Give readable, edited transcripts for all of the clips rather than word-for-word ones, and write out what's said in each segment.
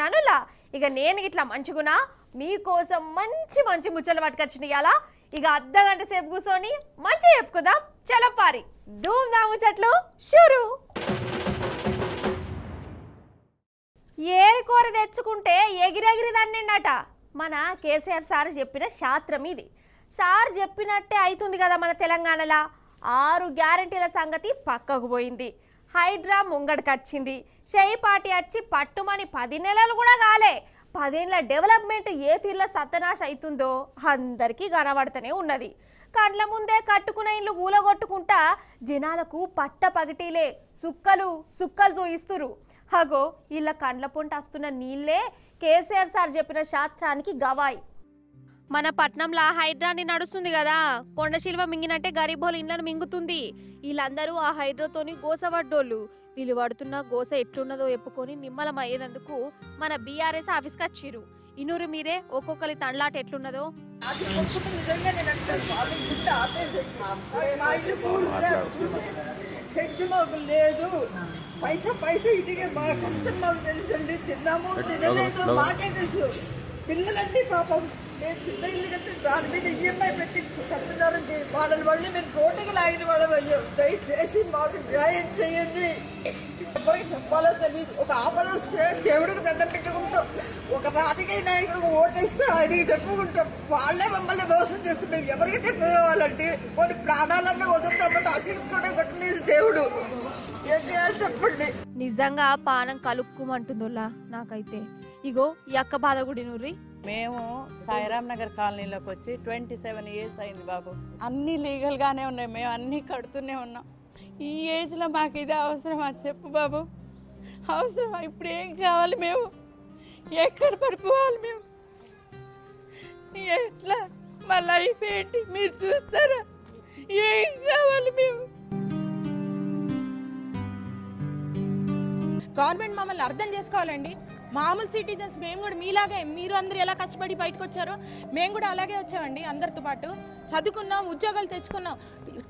తెలంగాణలా ఇక నేను ఇట్లా మంచిగునా మీకోసం మంచి మంచి ముచ్చలు పట్టుకొచ్చినాయాలా ఇక అర్ధగంట సేపు కూర్చొని మంచి చెప్పుకుందాం చలో పారి ధూమ్ ధామ్ ముచ్చట్లు షురు ఏరి కోర తెచ్చుకుంటే ఎగిరెగిరి దన్నిన్నట మన కేసీఆర్ సార్ చెప్పిన శాస్త్రం ఇది సార్ చెప్పినట్టే అవుతుంది కదా మన తెలంగాణలో 6 గ్యారెంటీల సంగతి పక్కకు పోయింది హైడ్రా ముంగడికి వచ్చింది పార్టీ వచ్చి పట్టుమని 10 నెలలు కూడా కాలే 10 ఏళ్ల డెవలప్మెంట్ ఏ తీర్ల సత్తనాశ అవుతుందో అందరికీ కనబడుతూనే ఉన్నది కండ్ల ముందే కట్టుకున్న ఇల్లు కూలగొట్టుకుంటా జనాలకు పట్ట పగిటీలే సుక్కలు చూయిస్తురు హగో ఇళ్ళ కండ్ల పొంట వస్తున్న నీళ్ళే కేసీఆర్ సార్ చెప్పిన శాస్త్రానికి గవాయి మన పట్నంలో హైడ్రాని నడుస్తుంది కదా కొండ శిల్వ మింగినట్టే గరీబోలు ఇళ్ళను మింగుతుంది వీళ్ళందరూ ఆ హైడ్రోతోని గోసపడ్డోళ్ళు వీళ్ళు పడుతున్న గోస ఎట్లున్నదో చెప్పుకొని నిమ్మలం అయ్యేందుకు మన బీఆర్ఎస్ ఆఫీస్కి వచ్చిర్రు ఇనూరు మీరే ఒక్కొక్కరి తండ్లాట ఎట్లున్నదో లేదు పైసా ఇటుకే బాగా కష్టం మాకు తెలుసండి తిన్నాము తినలేదు మాకే తెలుసు పిల్లలండి పాపం నేను చిన్న ఇల్లు కట్టి దాని మీద ఈఎంఐ పెట్టి కడుతున్నారండి వాళ్ళని మళ్ళీ మేము రోడ్డుకి లాగిన వాళ్ళ దయచేసి మాకు న్యాయం చేయండి ఎవరికి చెప్పాలో తెలియదు ఒక ఆపద వస్తే దేవుడికి దండం పెట్టుకుంటాం ఒక రాజకీయ నాయకుడికి ఓటేస్తే ఆయనకి చెప్పుకుంటాం వాళ్ళే మమ్మల్ని మోసం చేస్తున్నారు ఎవరికి చెప్పుకోవాలండి కొన్ని ప్రాణాలన్నా వదులుతామంటే ఆశీర్వదించుకోవడం కొట్టలేదు దేవుడు ఏం చేయాలి చెప్పండి నిజంగా పానం కలుక్కుమంటుందోలా నాకైతే ఇగో ఈ అక్క బాధ గుడి నూరి మేము సాయిరామ్ నగర్ కాలనీలోకి వచ్చి 27 ఇయర్స్ అయింది బాబు అన్నీ లీగల్గానే ఉన్నాయి మేము అన్నీ కడుతూనే ఉన్నాం ఈ ఏజ్లో మాకు ఇది అవసరమా చెప్పు బాబు అవసరమా ఇప్పుడు ఏం కావాలి మేము ఎక్కడ పడిపోవాలి మేము ఎట్లా మా లైఫ్ ఏంటి మీరు చూస్తారా ఏం కావాలి మేము గవర్నమెంట్ మమ్మల్ని అర్థం చేసుకోవాలండి మామూలు సిటిజన్స్ మేము కూడా మీలాగే మీరు అందరూ ఎలా కష్టపడి బయటకు వచ్చారో మేము కూడా అలాగే వచ్చామండి అందరితో పాటు చదువుకున్నాం ఉద్యోగాలు తెచ్చుకున్నాం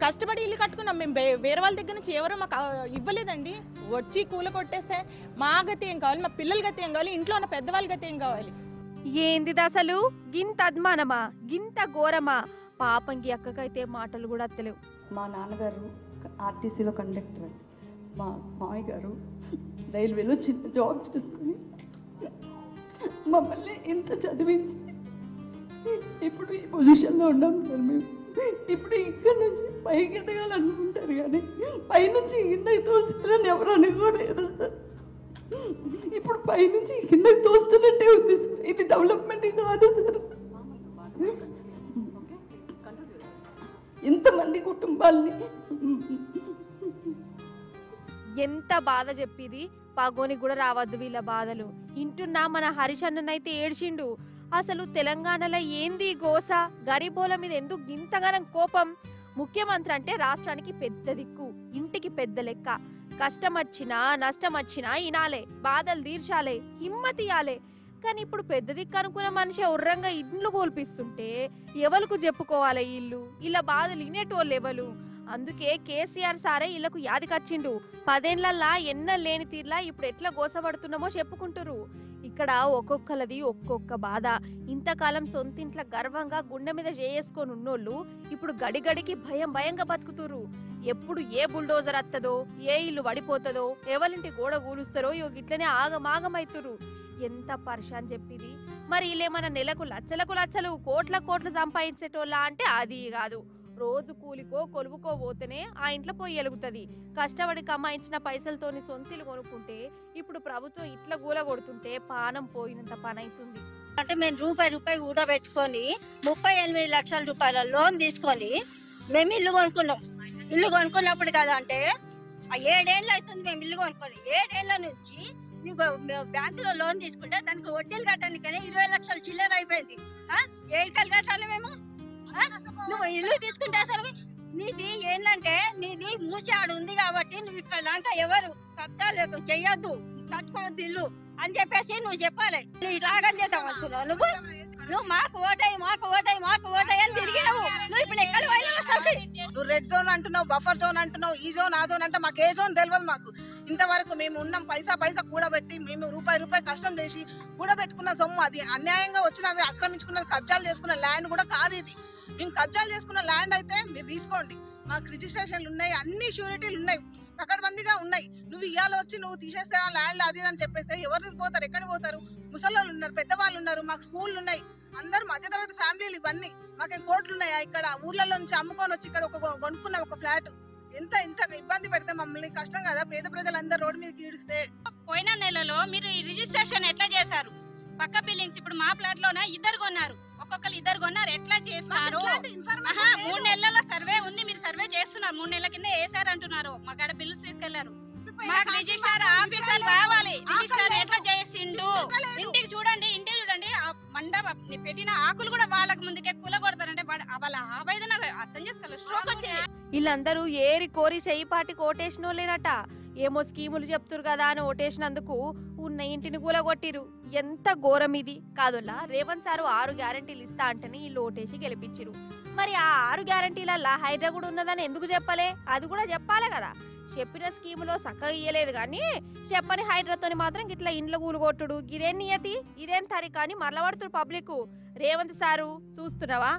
కష్టపడి ఇల్లు కట్టుకున్నాం మేము వేరే వాళ్ళ దగ్గర నుంచి ఎవరో మాకు ఇవ్వలేదండి వచ్చి కూల కొట్టేస్తే మా గతి ఏం కావాలి మా పిల్లల గతి ఏం కావాలి ఇంట్లో ఉన్న పెద్దవాళ్ళ గతి ఏం కావాలి ఏంది అసలు గింత అద్మానమా గింత ఘోరమా పాపంకి అక్కకైతే మాటలు కూడా తెలియవు మా నాన్నగారు ఆర్టీసీలో కండక్టర్ మా మామయ్య గారు రైల్వేలో చిన్న జాబ్ చేసుకుని మమ్మల్ని ఇంత చదివించి ఇప్పుడు ఈ పొజిషన్లో ఉన్నాం సార్ మేము ఇప్పుడు ఇక్కడ నుంచి పైకి ఎదగాలనుకుంటారు కానీ పైనుంచి కిందకి తోస్తారని ఎవరు అనుకోలేదు సార్ ఇప్పుడు పైనుంచి కిందకి తోస్తున్నట్టే ఉంది సార్ ఇది డెవలప్మెంట్ కాదు సార్ ఎంతమంది కుటుంబాలని ఎంత బాధ చెప్పిది పగోని కూడా రావద్దు వీళ్ళ బాధలు ఇంటున్నా మన హరీష్ అన్ననైతే ఏడ్చిండు అసలు తెలంగాణలో ఏంది గోస గరీబోల మీద ఎందుకు ఇంతగానం కోపం ముఖ్యమంత్రి అంటే రాష్ట్రానికి పెద్ద దిక్కు ఇంటికి పెద్ద లెక్క కష్టం వచ్చినా నష్టం వచ్చినా ఇనాలే బాధలు తీర్చాలే హిమ్మతియాలే కానీ ఇప్పుడు పెద్ద దిక్కు అనుకున్న మనిషి ఉర్రంగా ఇండ్లు కోల్పిస్తుంటే ఎవరికి చెప్పుకోవాలి ఇల్లు ఇలా బాధలు వినేటోళ్ళు ఎవరు అందుకే కేసీఆర్ సారే ఇళ్లకు యాదికొచ్చిండు 10 ఏళ్లల్లా ఎన్న లేని తీర్లా ఇప్పుడు ఎట్లా గోసపడుతున్నామో చెప్పుకుంటురు ఇక్కడ ఒక్కొక్కలది ఒక్కొక్క బాధ ఇంతకాలం సొంతింట్ల గర్వంగా గుండె మీద చేసుకొని ఉన్నోళ్ళు ఇప్పుడు గడిగడికి భయంగా బతుకుతురు ఎప్పుడు ఏ బుల్డోజర్ వస్తుందో ఏ ఇల్లు పడిపోతుందో ఎవరింటి గోడ కూలుస్తారో ఇట్లనే ఆగమాగమైతురు ఎంత పరిశాన్ చెప్పిది మరి వీళ్ళేమన్నా నెలకు లచ్చలు కోట్ల సంపాదించేటోళ్ళ అంటే అది కాదు రోజు కూలికో కొలువుకో పోతేనే ఆ ఇంట్లో పోయి ఎలుగుతుంది కష్టపడి కమాయించిన పైసలతోని సొంతిలు కొనుక్కుంటే ఇప్పుడు ప్రభుత్వం ఇట్లా గూల కొడుతుంటే పానం పోయినంత పని అవుతుంది అంటే మేము రూపాయి కూడా పెట్టుకొని 38 లక్షల రూపాయల లోన్ తీసుకొని మేము ఇల్లు కొనుక్కున్నాం ఇల్లు కొనుక్కున్నప్పుడు కదా అంటే 7 ఏళ్ళు అవుతుంది మేము ఇల్లు కొనుక్కొని 7 ఏళ్ల నుంచి బ్యాంకులో లోన్ తీసుకుంటే దానికి వడ్డీలు కట్టడానికనే 20 లక్షల చిల్లర అయిపోయింది ఏడుకలు కట్టాలి మేము నువ్వు ఇల్లు తీసుకుంటే అసలు నీది ఏంటంటే నీది మూసాడు ఉంది కాబట్టి నువ్వు ఇక్కడ దాకా ఎవరు కబ్జాలు చెయ్యొద్దు కట్టుకోవద్దు ఇల్లు అని చెప్పేసి నువ్వు చెప్పాలి నువ్వు ఇలాగ చేద్దాం అనుకున్నావు నువ్వు మాకు ఓటాయి అని తిరిగినావు నువ్వు ఇప్పుడు ఎక్కడ నువ్వు రెడ్ జోన్ అంటున్నావు బఫర్ జోన్ అంటున్నావు ఈ జోన్ ఆ జోన్ అంటే మాకు ఏ జోన్ తెలియదు మాకు ఇంతవరకు మేము ఉన్నాం పైసా కూడబెట్టి మేము రూపాయి కష్టం చేసి కూడబెట్టుకున్న సొమ్ము అది అన్యాయంగా వచ్చినది ఆక్రమించుకున్నది కబ్జాలు చేసుకున్న ల్యాండ్ కూడా కాదు ఇది. మేము కబ్జాలు చేసుకున్న ల్యాండ్ అయితే మీరు తీసుకోండి, మాకు రిజిస్ట్రేషన్లు ఉన్నాయి, అన్ని షూరిటీలు ఉన్నాయి, పకడ్బందీగా ఉన్నాయి. నువ్వు ఇవాళ వచ్చి నువ్వు తీసేస్తే ఆ ల్యాండ్ అది అని చెప్పేస్తే ఎవరు పోతారు, ఎక్కడ పోతారు? ముసలోళ్ళు ఉన్నారు, పెద్దవాళ్ళు ఉన్నారు, మాకు స్కూళ్ళు ఉన్నాయి, అందరు మధ్యతరగతి ఫ్యామిలీలు ఇవన్నీ. మాకేం కోట్లు ఉన్నాయా? ఇక్కడ ఊర్లలో నుంచి అమ్ముకొని వచ్చి ఇక్కడ కొనుక్కున్న ఒక ఫ్లాట్ ఎంత ఇబ్బంది పెడితే మమ్మల్ని కష్టం కదా, పేద ప్రజలందరూ రోడ్డు మీదకి ఈడిస్తే. పోయిన నెలలో మీరు ఈ రిజిస్ట్రేషన్ ఎట్లా చేశారు? పక్క బిల్డింగ్స్ ఇప్పుడు మా ఫ్లాట్ లోన ఇద్దరు కొన్నారు, ఒక్కొక్కరు ఇద్దరు కొన్నారు, ఎట్లా చేస్తారు? 3 నెలల సర్వే ఉంది, మీరు సర్వే చేస్తున్నారు, 3 నెలల కింద వేసారు అంటున్నారు, మాకాడ బిల్లు తీసుకెళ్లారు. మాకు రిజిస్టర్ ఆఫీసర్ రావాలి, రిజిస్టర్ ఎట్లా చేసిండు? ఇంటికి చూడండి మండపం పెట్టిన ఆకులు కూడా వాళ్ళకి ముందుకే కూలగొడతారంటే వాళ్ళ ఆవేదన అర్థం చేసుకోవాలి. స్ట్రోక్ వచ్చింది. వీళ్ళందరూ ఏరి కోరి చెయ్యిపాటి ఓటేసినోళ్ళేనట. ఏమో స్కీములు చెప్తురు కదా అని ఓటేసినందుకు ఉన్న ఇంటిని కూలగొట్టిరు. ఎంత ఘోరం ఇది కాదులా. రేవంత్ సారు 6 గ్యారంటీలు ఇస్తా అంటని వీళ్ళు ఓటేసి గెలిపించిరు. మరి ఆ 6 గ్యారంటీలల్లా హైడ్రా కూడా ఉన్నదని ఎందుకు చెప్పలే? అది కూడా చెప్పాలే కదా. చెప్పిన స్కీములో చక్కగా ఇయ్యలేదు కానీ చెప్పని హైడ్రాతోని మాత్రం గిట్లా ఇండ్ల కూలగొట్టుడు ఇదేం నియతి, ఇదేం తరి కానీ మరలబడుతురు పబ్లిక్. రేవంత్ సారు చూస్తున్నావా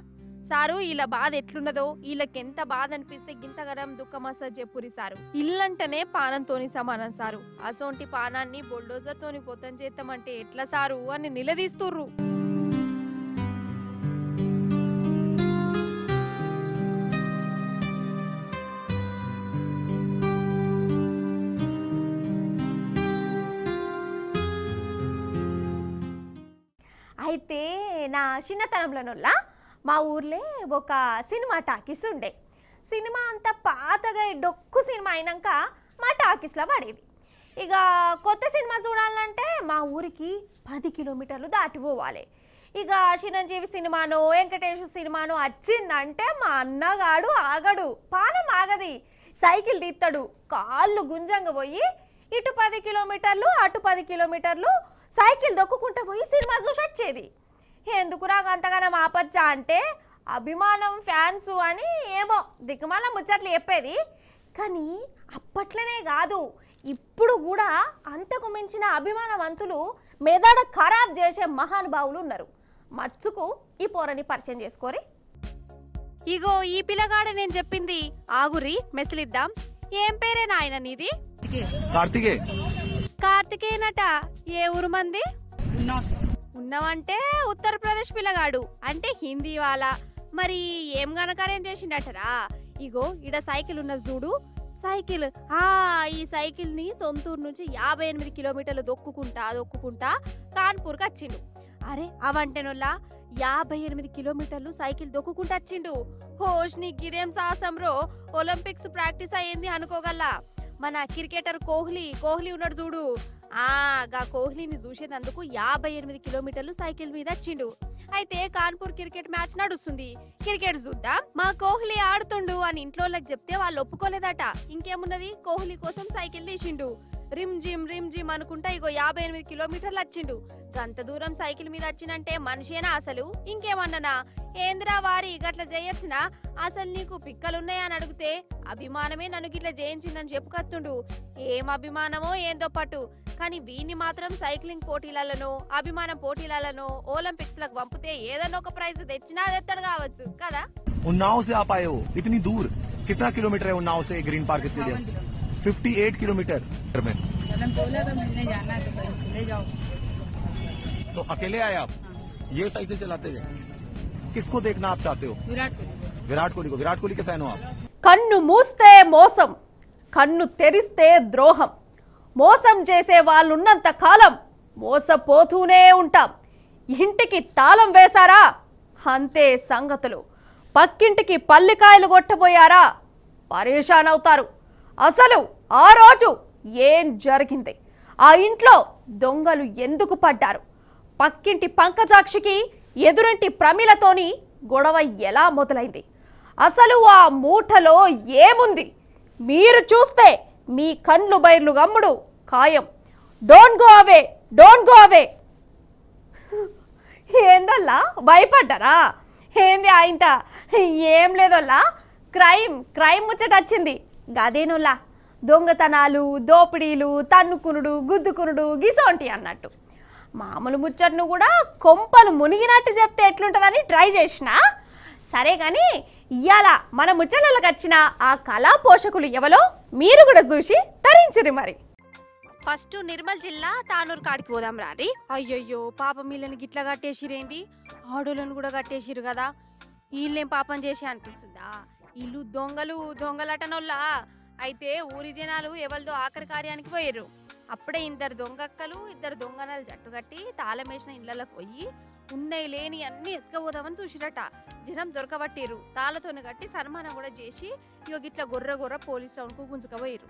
సారు వీళ్ళ బాధ ఎట్లున్నదో, వీళ్ళకి ఎంత బాధ అనిపిస్తే గింతగడం దుఃఖమస్త చెప్పురి సారు. ఇల్లంటనే పానంతోని సమానం సారు. అసోంటి పానాన్ని బుల్డోజర్ తోని పొతం చేస్తామంటే ఎట్లా సారు అని నిలదీస్తుర్రు. అయితే నా చిన్నతనంలోనొల్లా మా ఊర్లో ఒక సినిమా టాకీస్ ఉండే. సినిమా అంతా పాతగా డొక్కు సినిమా అయినాక మా టాకీస్లో పడేది. ఇక కొత్త సినిమా చూడాలంటే మా ఊరికి 10 కిలోమీటర్లు దాటిపోవాలి. ఇక చిరంజీవి సినిమానో వెంకటేశ్వర సినిమానో వచ్చిందంటే మా అన్నగాడు ఆగడు, పానం ఆగది, సైకిల్ తీస్తాడు, కాళ్ళు గుంజంగా పోయి ఇటు 10 కిలోమీటర్లు అటు 10 కిలోమీటర్లు సైకిల్ దొక్కుకుంటూ పోయి సినిమా చూసి వచ్చేది. ఎందుకు రాగా అంతగానో ఆపచ్చా అంటే అభిమానం, ఫ్యాన్స్ అని ఏమో దిక్కుమాల ముచ్చట్లు చెప్పేది. కానీ అప్పట్లోనే కాదు, ఇప్పుడు కూడా అంతకు మించిన అభిమానవంతులు మెదడు ఖరాబ్ చేసే మహానుభావులు ఉన్నారు. మచ్చుకు ఈ పోరని పరిచయం చేసుకోరి. ఇగో ఈ పిల్లగాడ నేను చెప్పింది ఆగురి మెసలిద్దాం. ఏం పేరే నాయన నీది? కార్తికేయనట. ఏ ఊరు మంది? ఉన్నవంటే ఉత్తరప్రదేశ్ పిల్లగాడు అంటే హిందీ వాళ్ళ. మరి ఏం గనకార్యం చేసిండటరా? ఇగో ఇడ సైకిల్ ఉన్నది చూడు, సైకిల్. ఈ సైకిల్ ని సొంతూరు నుంచి 58 కిలోమీటర్లు దొక్కుకుంటా కాన్పూర్కి వచ్చిండు. అరే అవంటేనోళ్ళ 58 కిలోమీటర్లు సైకిల్ దొక్కుకుంటూ వచ్చిండు. హోష్ నీకు ఇదేం సాహసం రో, ఒలింపిక్స్ ప్రాక్టీస్ అయ్యింది అనుకోగల్లా. మన క్రికెటర్ కోహ్లీ ఉన్నాడు చూడు, గా కోహ్లీని చూసేందుకు 58 కిలోమీటర్లు సైకిల్ మీద వచ్చిండు. అయితే కాన్పూర్ క్రికెట్ మ్యాచ్ నడుస్తుంది, క్రికెట్ చూద్దాం, మా కోహ్లీ ఆడుతుండు అని ఇంట్లో చెప్తే వాళ్ళు ఒప్పుకోలేదట. ఇంకేమున్నది, కోహ్లీ కోసం సైకిల్ తీసిండు. రిమ్ జిమ్ అనుకుంటా ఇగో 58 కిలోమీటర్లు వచ్చిండు. గంత దూరం సైకిల్ మీద వచ్చినంటే మనిషేనా అసలు? ఇంకేమన్నానా? ఏంద్రా వారి గట్ల చేయొచ్చునా? అసలు నీకు పిక్కలున్నాయా అని అడిగితే అభిమానమే నన్ను గిట్ల జయించిందని చెప్పుకత్తుండు. ఏం అభిమానమో ఏందో పట్టు, కానీ వీన్ని మాత్రం సైక్లింగ్ పోటీలలోనో అభిమానం పోటీలలోనో ఒలింపిక్స్ లకు పంపితే ఏదన్నా ఒక ప్రైజ్ తెచ్చినా తెత్తడు కావచ్చు కదా. उन्नाव से आप आए हो इतनी दूर, कितना किलोमीटर है उन्नाव से ग्रीन पार्क स्टेडियम? 58 किलोमीटर में। तो अकेले आए आप? ये साइकिल चलाते हुए किसको देखना आप चाहते हो? विराट कोहली को। विराट कोहली के फैन हो आप? కన్ను మూస్తే మోసం, కన్ను తెరిస్తే ద్రోహం. మోసం చేసే వాళ్ళున్నంత కాలం మోసపోతూనే ఉంటాం. ఇంటికి తాళం వేశారా, అంతే సంగతులు. పక్కింటికి పల్లికాయలు కొట్టబోయారా, పరేషాన్ అవుతారు. అసలు ఆ రోజు ఏం జరిగింది? ఆ ఇంట్లో దొంగలు ఎందుకు పడ్డారు? పక్కింటి పంకజాక్షికి ఎదురింటి ప్రమిలతోని గొడవ ఎలా మొదలైంది? అసలు ఆ మూటలో ఏముంది? మీరు చూస్తే మీ కండ్లు బైర్లు గమ్ముడు ఖాయం. Don't go away, don't go away. ఏందల్లా భయపడ్డారా? ఏంది ఆయంత? ఏం లేదోల్లా, క్రైమ్ ముచ్చట వచ్చింది. గదేనోల్లా దొంగతనాలు దోపిడీలు తన్నుకునుడు గుద్దుకునుడు గిసోంటి అన్నట్టు. మామూలు ముచ్చట్ను కూడా కొంపలు మునిగినట్టు చెప్తే ఎట్లుంటుందని ట్రై చేసిన. సరే కానీ ఇవాళ మన ముచ్చట్లకు వచ్చిన ఆ కళా పోషకులు ఎవరో మీరు కూడా చూసి తరించురి. మరి ఫస్ట్ నిర్మల్ జిల్లా తానూరు కాడికి పోదాం రారి. అయ్యయ్యో పాపం వీళ్ళని గిట్లా కట్టేసిరేంది, ఆడోళ్ళని కూడా కట్టేసిరు కదా, వీళ్ళేం పాపం చేసి అనిపిస్తుందా? వీళ్ళు దొంగలటనోళ్ళా? అయితే ఊరి జనాలు ఎవరిదో ఆఖరి కార్యానికి పోయారు. అప్పుడే ఇద్దరు దొంగక్కలు ఇద్దరు దొంగనాలు జట్టుగట్టి తాళం వేసిన ఇళ్లలోకి పోయి ఉన్నాయి లేని అన్ని ఎత్తుకపోదామని చూసిరట. జనం దొరకబట్టిరు, తాళతోని కట్టి సన్మానం కూడా చేసి గిట్లా గొర్ర పోలీస్ టౌన్ కు గుంజుకపోయారు.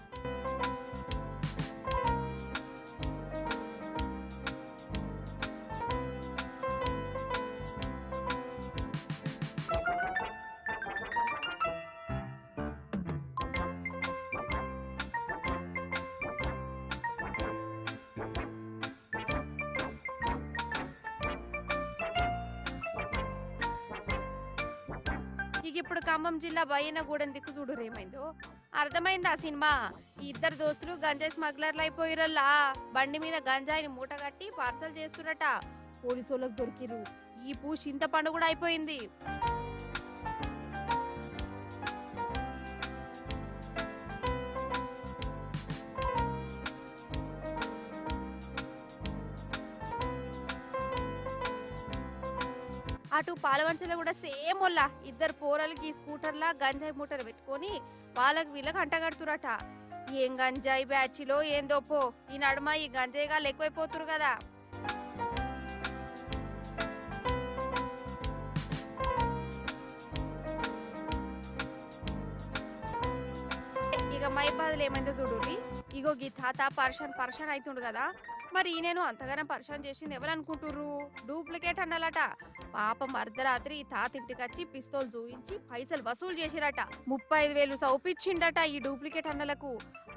ఇప్పుడు ఖమ్మం జిల్లా బయ్యనగూడెం దిక్కు చూడు ఏమైందో. అర్థమైందా సినిమా? ఈ ఇద్దరు దోస్తులు గంజాయి స్మగ్లర్లు అయిపోయిరల్లా. బండి మీద గంజాయిని మూట కట్టి పార్సల్ చేస్తురట. పోలీసు వాళ్ళకి దొరికిరు. ఈ చింతపండు కూడా అయిపోయింది. అటు పాలవంచలో కూడా సేమ్ వల్ల ఇద్దరు పోరలకి స్కూటర్లా గంజాయి మూటలు పెట్టుకొని వాళ్ళకి వీళ్ళకి అంటగడుతురట. ఏం గంజాయి బ్యాచ్లో ఏందోపో ఈ నడుమ ఈ గంజాయిగా ఎక్కువైపోతురు కదా. ఇక మైబాద్లో ఏమైందో చూడుర్రి. ఇగో గీ తాత పర్షన్ అవుతుండు కదా, మరి నేను అంతగానో పరిశాన్ చేసింది ఎవరనుకుంటుర్రు? డూప్లికేట్ అన్నలట. పాపం అర్ధరాత్రి ఈ తాత ఇంటికి వచ్చి పిస్తోల్ చూయించి పైసలు వసూలు చేసిరట. 35,000 సౌపిచ్చిండట ఈ డూప్లికేట్ అన్నలకు.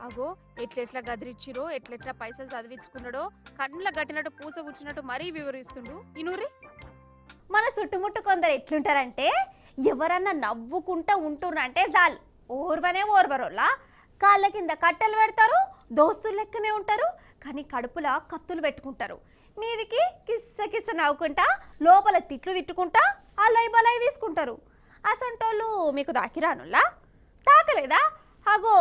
అగో ఎట్లెట్లా గదిరిచ్చిరో ఎట్లెట్లా పైసలు చదివించుకున్నాడో కండ్ల గట్టినట్టు పూస కూర్చున్నట్టు మరీ వివరిస్తుండు. ఇనూరి మన చుట్టుముట్టు కొందరు ఎట్లుంటారంటే ఎవరన్నా నవ్వుకుంటా ఉంటున్నారంటే చాలు ఓర్వరోలా కాళ్ళ కింద కట్టెలు పెడతారు, దోస్తులు లెక్కనే ఉంటారు, కానీ కడుపులా కత్తులు పెట్టుకుంటారు. మీదికి కిస్స నవ్వుకుంటా లోపల తిట్టుకుంటా అలై తీసుకుంటారు. అసంటోళ్ళు మీకు దాకిరానులా? తాకలేదా? అగో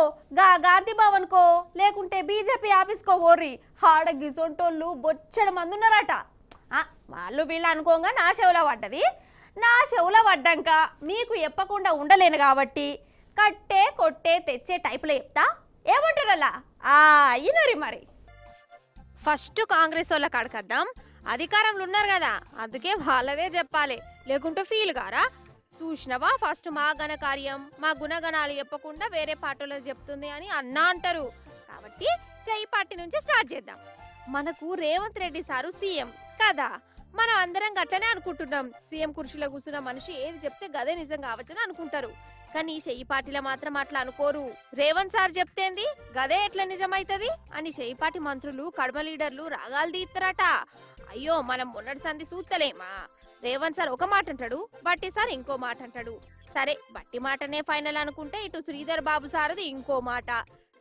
గాంధీ భవన్కో లేకుంటే బీజేపీ ఆఫీస్కో ఓర్రి, ఆడ గిసొంటోళ్ళు బొచ్చడి మంది ఉన్నారట. వాళ్ళు వీళ్ళు అనుకోగా నా చెవులో పడ్డది. నా చెవులో పడ్డాక మీకు చెప్పకుండా ఉండలేను కాబట్టి కట్టే కొట్టే తెచ్చే టైపులో చెప్తా. ఏమంటారు అలా? ఇనరి మరి. ఫస్ట్ కాంగ్రెస్ వాళ్ళ కాడకద్దాం. అధికారంలో ఉన్నారు కదా, అందుకే వాళ్ళదే చెప్పాలి, లేకుంటే ఫీల్ గారా? చూసినవా ఫస్ట్ మా ఘనకార్యం మా గుణగణాలు చెప్పకుండా వేరే పార్టీలకు చెప్తుంది అని అన్నా అంటారు. కాబట్టి ఈ పార్టీ నుంచి స్టార్ట్ చేద్దాం. మనకు రేవంత్ రెడ్డి సారు సీఎం కదా, మనం అందరం గట్లనే అనుకుంటున్నాం. సీఎం కుర్చీలో కూర్చున్న మనిషి ఏది చెప్తే గదే నిజం కావచ్చని అనుకుంటారు. కానీ ఈ పార్టీలో మాత్రం అట్లా అనుకోరు. రేవంత్ సార్ చెప్తేంది గదే ఎట్లా నిజమైతుంది అని ఈ పార్టీ మంత్రులు కడమ లీడర్లు రాగాలు తీస్తారట. అయ్యో మనం మొన్నటి సంది సూత్తలేమా? రేవంత్ సార్ ఒక మాట అంటాడు, బట్టి సార్ ఇంకో మాట అంటాడు. సరే బట్టి మాటనే ఫైనల్ అనుకుంటే ఇటు శ్రీధర్ బాబు సార్ది ఇంకో మాట.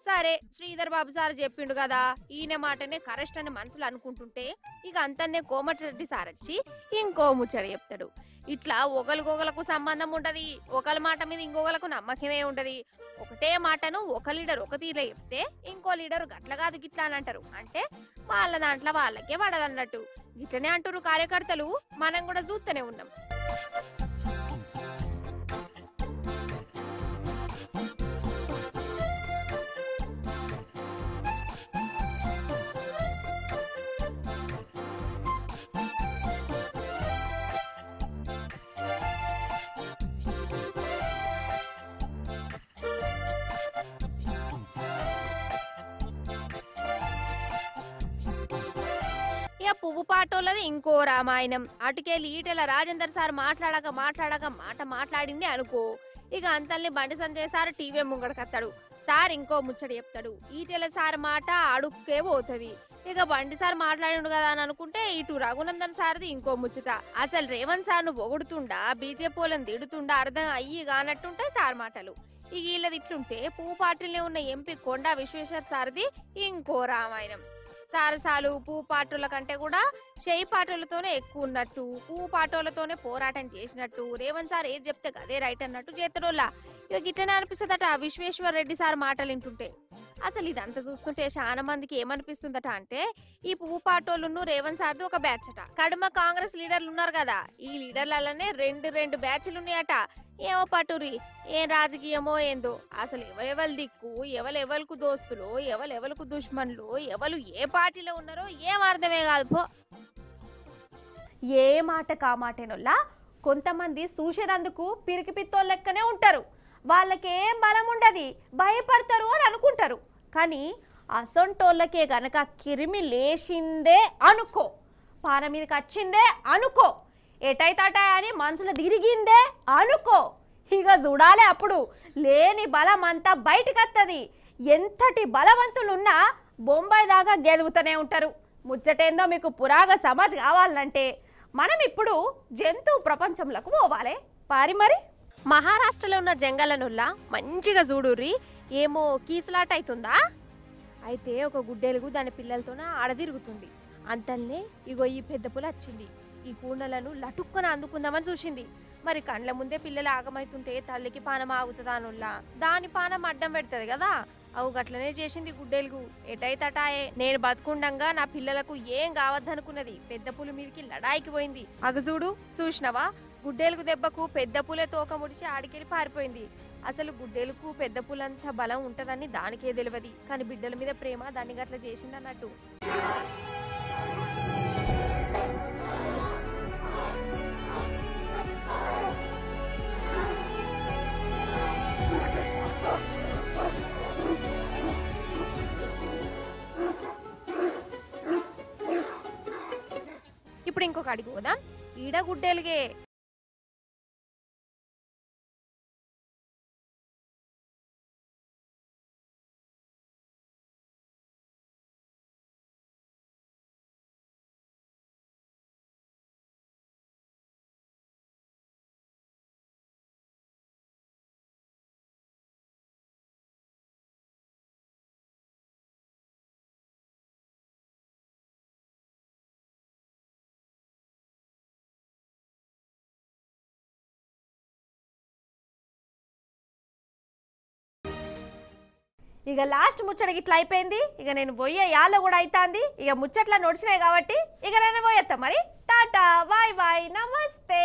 సరే శ్రీధర్ బాబు సార్ చెప్పిండు కదా ఈయన మాటనే కరెక్ట్ అని మనసులు అనుకుంటుంటే ఇక అంతనే కోమటిరెడ్డి సార్ వచ్చి ఇంకో ముచ్చట చెప్తాడు. ఇట్లా ఒకరికొకలకు సంబంధం ఉంటది, ఒకరి మాట మీద ఇంకొకరికి నమ్మకమే ఉంటది. ఒకటే మాటను ఒక లీడర్ ఒక తీరులో చెప్తే ఇంకో లీడర్ గట్ల కాదు గిట్లా అని అంటారు. అంటే వాళ్ళ దాంట్లో వాళ్ళకే పడదన్నట్టు. గిట్లనే అంటారు కార్యకర్తలు, మనం కూడా చూస్తూనే ఉన్నాం. పువ్వు పాటోళ్ళది ఇంకో రామాయణం. అటుకెళ్ళి ఈటెల రాజేందర్ సార్ మాట్లాడక మాట మాట్లాడింది అనుకో, ఇక అంతల్ని Bandi Sanjay sir TV ముంగడకత్తాడు. Sir ఇంకో ముచ్చట చెప్తాడు. ఈటెల సార్ మాట అడుక్కే పోతుంది. ఇక బండి సార్ మాట్లాడిండు కదా అని అనుకుంటే ఇటు రఘునందన్ సార్ది ఇంకో ముచ్చట. అసలు రేవంత్ సార్ ను పొగుడుతుండా బీజేపీ వాళ్ళని తిడుతుండా అర్థం అయ్యి కానట్టుంటాయి సార్ మాటలు. ఇక వీళ్ళది ఇట్లుంటే పువ్వు పార్టీలో ఉన్న ఎంపీ కొండా విశ్వేశ్వర సారథి ఇంకో రామాయణం. సారసాలు పువ్వు పాటోళ్ళ కంటే కూడా చేయి పాటోళ్ళతోనే ఎక్కువ ఉన్నట్టు, పువ్వు పాటోళ్ళతోనే పోరాటం చేసినట్టు, రేవంత్ సార్ ఏది చెప్తే అదే రైట్ అన్నట్టు చేతడోళ్ళ ఇక గిట్టనే అనిపిస్తుందట విశ్వేశ్వర రెడ్డి సార్ మాటలు వింటుంటే. అసలు ఇదంతా చూస్తుంటే చాలా మందికి ఏమనిపిస్తుందట అంటే ఈ పువ్వు పాటోళ్ళను రేవంత్ సార్ది ఒక బ్యాచ్ అట. కడుమ కాంగ్రెస్ లీడర్లు ఉన్నారు కదా, ఈ లీడర్లనే రెండు బ్యాచ్లు ఉన్నాయట. ఏమో పటూరి ఏం రాజకీయమో ఏందో, అసలు ఎవరెవరు దిక్కు, ఎవరెవరికి దోస్తులు, ఎవరెవరికి దుష్మన్లు, ఎవరు ఏ పార్టీలో ఉన్నారో ఏం అర్థమే కాదు పో. ఏ మాట కామాటేనోళ్ళ కొంతమంది చూసేదందుకు పిరికి పిత్తోళ్ళ లెక్కనే ఉంటారు. వాళ్ళకేం బలం ఉండదు, భయపడతారు అని అనుకుంటారు. కానీ అసొంటోళ్ళకే గనక కిరిమి లేచిందే అనుకో, పాన మీదకి వచ్చిందే అనుకో, ఎటైతాటా అని మనసులో తిరిగిందే అనుకో, ఇక చూడాలి అప్పుడు లేని బలం అంతా బయటకు వస్తుంది. ఎంతటి బలవంతులున్నా బొంబాయి దాకా గెలుగుతూనే ఉంటారు. ముచ్చటేందో మీకు పురాగ సమాజ్ కావాలంటే మనం ఇప్పుడు జంతు ప్రపంచంలోకి పోవాలి పారి. మరి మహారాష్ట్రలో ఉన్న జంగలనుల్లా మంచిగా చూడుర్రి, ఏమో కీసులాట అవుతుందా. అయితే ఒక గుడ్డెలుగు దాని పిల్లలతోన ఆడదిరుగుతుంది. అంతల్నే ఇగో ఈ పెద్ద పులి వచ్చింది. ఈ కూనలను లటుక్కన అందుకుందామని చూసింది. మరి కండ్ల ముందే పిల్లలు ఆగమైతుంటే తల్లికి పానం ఆగుతుందా అనుల్లా, దాని పానం అడ్డం పెడుతుంది కదా. అవు గట్లనే చేసింది గుడ్డెలుగు. ఎటైతటాయే నేను బతుకుండంగా నా పిల్లలకు ఏం కావద్దనుకున్నది పెద్ద పులి మీదకి లడాయికి పోయింది. అగజూడు చూసినవా, గుడ్డెలుగు దెబ్బకు పెద్ద పులే తోక ముడిచి ఆడికెళ్ళి పారిపోయింది. అసలు గుడ్డెలకు పెద్ద పులంత బలం ఉంటదని దానికే తెలియదు, కానీ బిడ్డల మీద ప్రేమ దాన్ని గట్ల చేసింది అన్నట్టు. ఇప్పుడు ఇంకొక అడిగి పోదాం. ఈడ గుడ్డెలుగే ఇక లాస్ట్ ముచ్చట ఇట్లా అయిపోయింది. ఇక నేను పోయే యాళ్ళ కూడా అవుతుంది. ఇక ముచ్చట్లా నడిచినాయి కాబట్టి ఇక నేను పోయేస్తా. మరి టాటా బాయ్ బాయ్ నమస్తే.